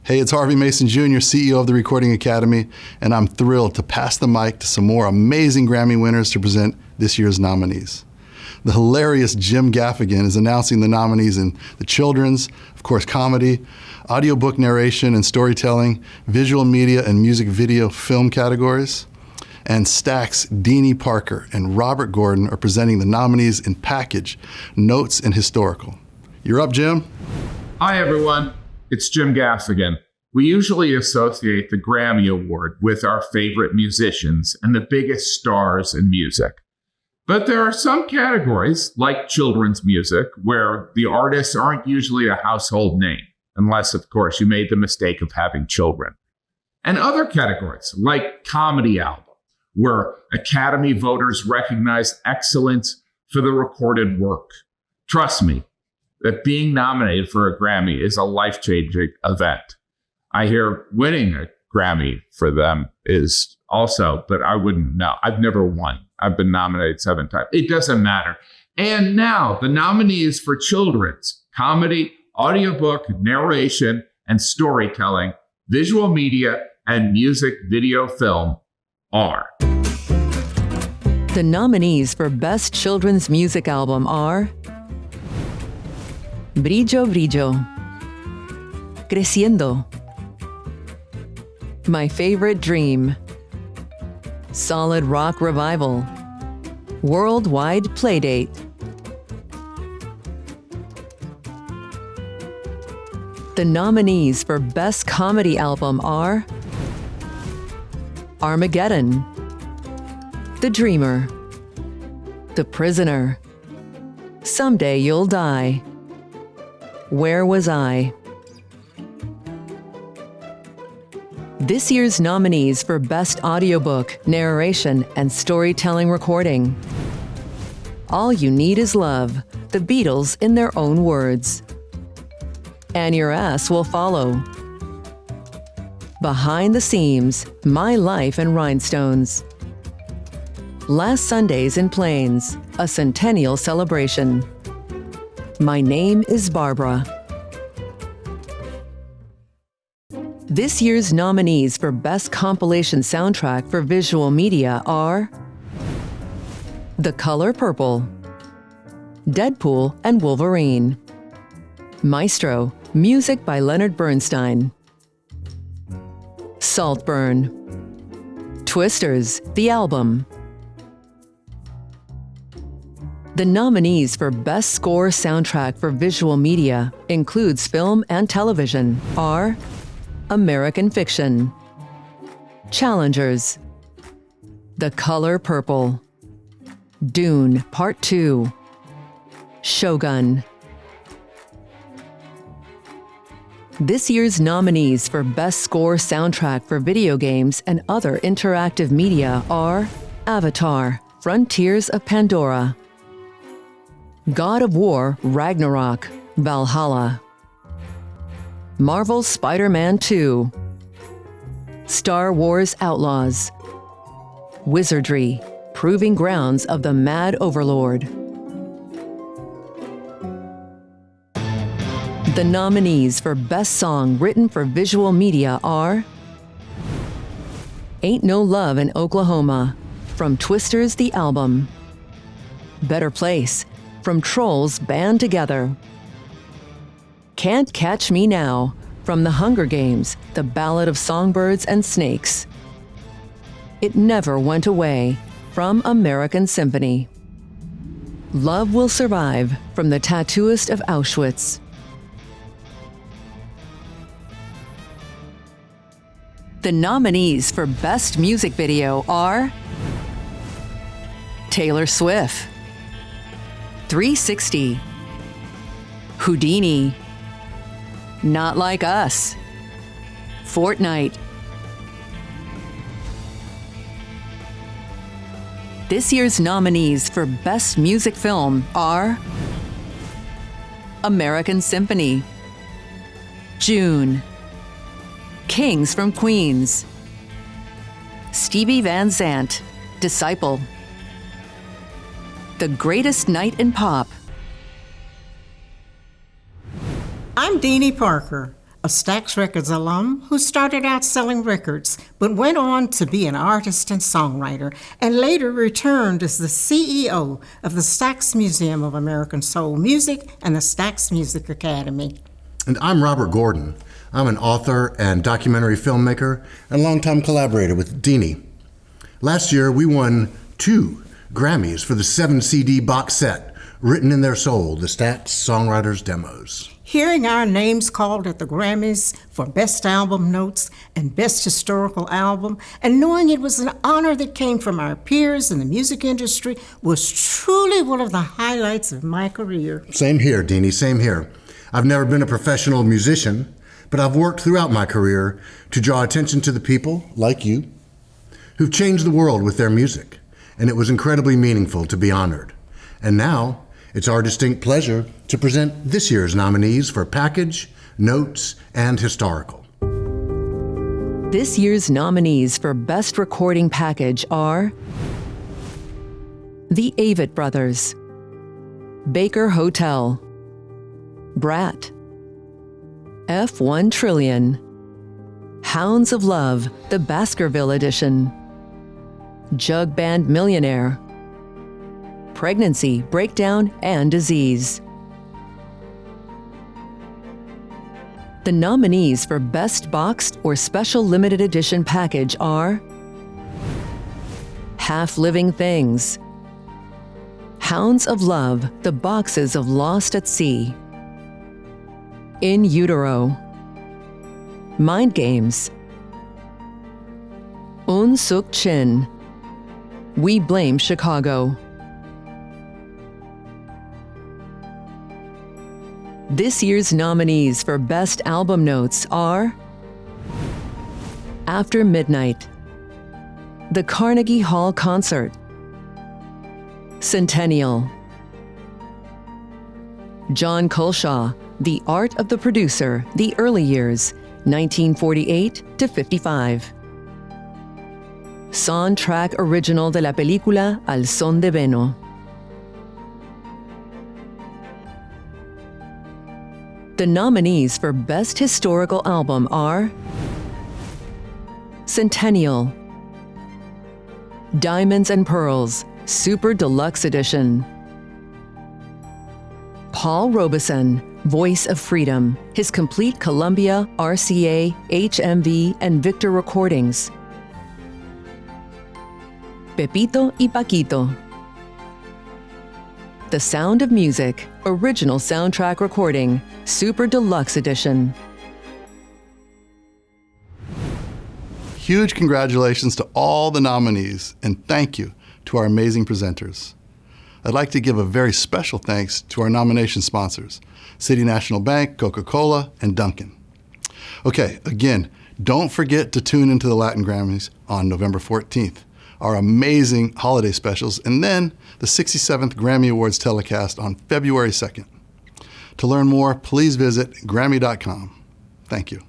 Hey, it's Harvey Mason Jr., CEO of the Recording Academy, and I'm thrilled to pass the mic to some more amazing Grammy winners to present this year's nominees. The hilarious Jim Gaffigan is announcing the nominees in the children's, of course, comedy, audiobook narration and storytelling, visual media and music video film categories. And Stax, Deanie Parker, and Robert Gordon are presenting the nominees in package, notes, and historical. You're up, Jim. Hi, everyone. It's Jim Gaffigan. We usually associate the Grammy Award with our favorite musicians and the biggest stars in music. But there are some categories, like children's music, where the artists aren't usually a household name, unless, of course, you made the mistake of having children. And other categories, like comedy album, where Academy voters recognize excellence for the recorded work. Trust me, that being nominated for a Grammy is a life-changing event. I hear winning a Grammy for them is also, but I wouldn't know. I've never won. I've been nominated 7 times. It doesn't matter. And now the nominees for children's, comedy, audiobook, narration, and storytelling, visual media, and music video film are. The nominees for Best Children's Music Album are Brillo, Brillo, Creciendo, My Favorite Dream, Solid Rock Revival, Worldwide Playdate. The nominees for Best Comedy Album are Armageddon, The Dreamer, The Prisoner, Someday You'll Die, Where Was I? This year's nominees for Best Audiobook, Narration, and Storytelling Recording. All You Need Is Love, The Beatles in Their Own Words. And Your Ass Will Follow. Behind the Seams, My Life and Rhinestones. Last Sundays in Plains, a centennial celebration. My Name is Barbara. This year's nominees for Best Compilation Soundtrack for Visual Media are The Color Purple, Deadpool and Wolverine, Maestro, music by Leonard Bernstein, Saltburn, Twisters, the album. The nominees for Best Score Soundtrack for Visual Media includes film and television are American Fiction, Challengers, The Color Purple, Dune Part 2, Shogun. This year's nominees for Best Score Soundtrack for Video Games and Other Interactive Media are Avatar, Frontiers of Pandora, God of War Ragnarok, Valhalla, Marvel's Spider-Man 2, Star Wars Outlaws, Wizardry, Proving Grounds of the Mad Overlord. The nominees for Best Song Written for Visual Media are Ain't No Love in Oklahoma, from Twisters the Album, Better Place, from Trolls Band Together, Can't Catch Me Now, from The Hunger Games, The Ballad of Songbirds and Snakes, It Never Went Away, from American Symphony, Love Will Survive, from The Tattooist of Auschwitz. The nominees for Best Music Video are Taylor Swift, 360, Houdini, Not Like Us, Fortnite. This year's nominees for Best Music Film are American Symphony, June, Kings from Queens, Stevie Van Zandt, Disciple, The Greatest Night in Pop. I'm Deanie Parker. a Stax Records alum who started out selling records, but went on to be an artist and songwriter, and later returned as the CEO of the Stax Museum of American Soul Music and the Stax Music Academy. And I'm Robert Gordon. I'm an author and documentary filmmaker and longtime collaborator with Deanie. Last year, we won 2 Grammys for the 7-CD box set, Written in Their Soul, the Stax Songwriters Demos. Hearing our names called at the Grammys for Best Album Notes and Best Historical Album, and knowing it was an honor that came from our peers in the music industry, was truly one of the highlights of my career. Same here, Deanie, same here. I've never been a professional musician, but I've worked throughout my career to draw attention to the people, like you, who've changed the world with their music, and it was incredibly meaningful to be honored. And now, it's our distinct pleasure to present this year's nominees for Package, Notes, and Historical. This year's nominees for Best Recording Package are The Avett Brothers, Baker Hotel, Brat, F1 Trillion, Hounds of Love, the Baskerville Edition, Jug Band Millionaire, Pregnancy, Breakdown, and Disease. The nominees for Best Boxed or Special Limited Edition Package are Half Living Things, Hounds of Love, the Boxes of Lost at Sea, In Utero, Mind Games, Un Suk Chin, We Blame Chicago. This year's nominees for Best Album Notes are After Midnight, The Carnegie Hall Concert, Centennial, John Colshaw, The Art of the Producer, The Early Years, 1948 to 55. Soundtrack original de la película Al Son de Veno. The nominees for Best Historical Album are Centennial, Diamonds and Pearls, Super Deluxe Edition, Paul Robeson, Voice of Freedom, his complete Columbia, RCA, HMV, and Victor recordings, Pepito y Paquito, The Sound of Music, Original Soundtrack Recording, Super Deluxe Edition. Huge congratulations to all the nominees, and thank you to our amazing presenters. I'd like to give a very special thanks to our nomination sponsors, City National Bank, Coca-Cola, and Dunkin'. Okay, again, don't forget to tune into the Latin Grammys on November 14th, our amazing holiday specials, and then the 67th Grammy Awards telecast on February 2nd. To learn more, please visit Grammy.com. Thank you.